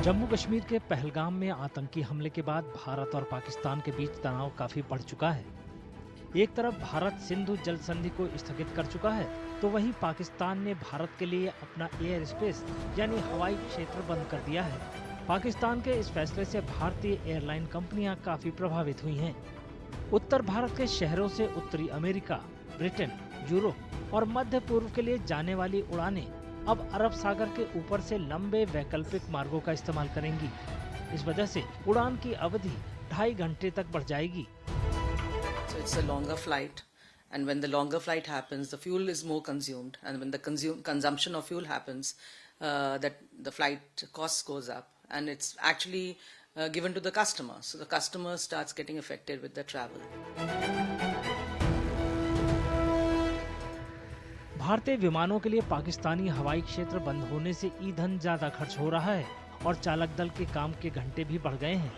जम्मू कश्मीर के पहलगाम में आतंकी हमले के बाद भारत और पाकिस्तान के बीच तनाव काफी बढ़ चुका है। एक तरफ भारत सिंधु जल संधि को स्थगित कर चुका है, तो वहीं पाकिस्तान ने भारत के लिए अपना एयर स्पेस यानी हवाई क्षेत्र बंद कर दिया है। पाकिस्तान के इस फैसले से भारतीय एयरलाइन कंपनियां काफी प्रभावित हुई हैं। उत्तर भारत के शहरों से उत्तरी अमेरिका, ब्रिटेन, यूरोप और मध्य पूर्व के लिए जाने वाली उड़ानें अब अरब सागर के ऊपर से लंबे वैकल्पिक मार्गों का इस्तेमाल करेंगी। इस वजह से उड़ान की अवधि 2.5 घंटे तक बढ़ जाएगी। So it's a longer flight, and when the longer flight happens, the fuel is more consumed, and when the consumption of fuel happens, that the flight cost goes up, and it's actually given to the customer. So the customer starts getting affected with the travel. भारतीय विमानों के लिए पाकिस्तानी हवाई क्षेत्र बंद होने से ईंधन ज्यादा खर्च हो रहा है और चालक दल के काम के घंटे भी बढ़ गए हैं।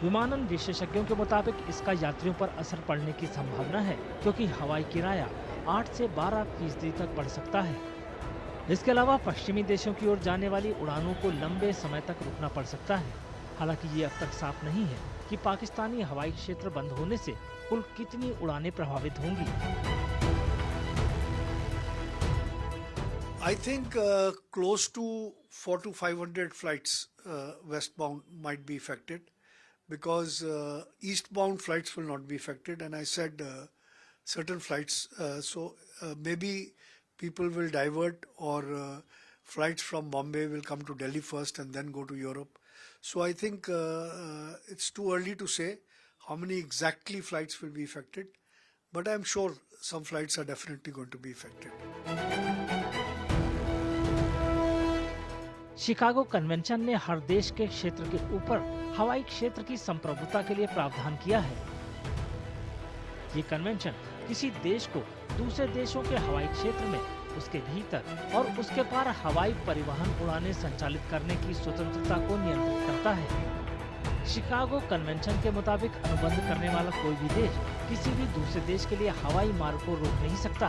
विमानन विशेषज्ञों के मुताबिक इसका यात्रियों पर असर पड़ने की संभावना है, क्योंकि हवाई किराया 8 से 12% तक बढ़ सकता है। इसके अलावा पश्चिमी देशों की ओर जाने वाली उड़ानों को लंबे समय तक रुकना पड़ सकता है। हालांकि ये अब तक साफ नहीं है कि पाकिस्तानी हवाई क्षेत्र बंद होने से कुल कितनी उड़ानें प्रभावित होंगी। I think close to 400 to 500 flights westbound might be affected, because eastbound flights will not be affected, and I said certain flights, so maybe people will divert, or flights from Bombay will come to Delhi first and then go to Europe. So I think it's too early to say how many exactly flights will be affected, but I'm sure some flights are definitely going to be affected. Chicago convention ने हर देश के क्षेत्र के ऊपर हवाई क्षेत्र की संप्रभुता के लिए प्रावधान किया है। ये कन्वेंशन किसी देश को दूसरे देशों के हवाई क्षेत्र में, उसके भीतर और उसके पार हवाई परिवहन उड़ानें संचालित करने की स्वतंत्रता को नियंत्रित करता है। शिकागो कन्वेंशन के मुताबिक अनुबंध करने वाला कोई भी देश किसी भी दूसरे देश के लिए हवाई मार्ग को रोक नहीं सकता।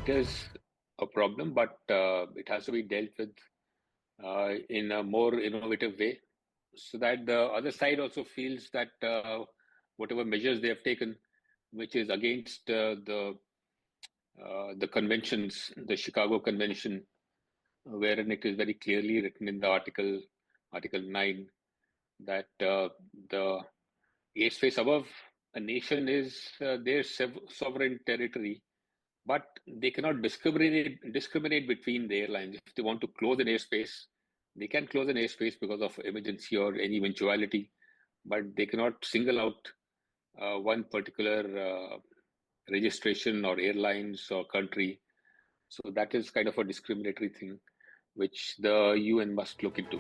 It is a problem, but it has to be dealt with in a more innovative way, so that the other side also feels that whatever measures they have taken, which is against the conventions, the Chicago Convention, wherein it is very clearly written in the Article 9 that the airspace above a nation is their sovereign territory. But they cannot discriminate between the airlines. If they want to close an airspace, they can close an airspace because of emergency or any eventuality, but they cannot single out one particular registration or airlines or country. So that is kind of a discriminatory thing, which the UN must look into.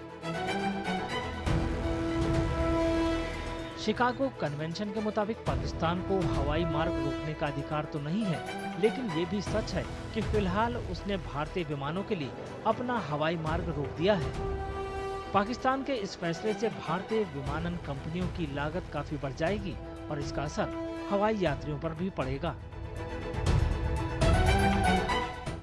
Chicago convention के मुताबिक पाकिस्तान को हवाई मार्ग रोकने का अधिकार तो नहीं है, लेकिन ये भी सच है कि फिलहाल उसने भारतीय विमानों के लिए अपना हवाई मार्ग रोक दिया है। पाकिस्तान के इस फैसले से भारतीय विमानन कंपनियों की लागत काफी बढ़ जाएगी और इसका असर हवाई यात्रियों पर भी पड़ेगा।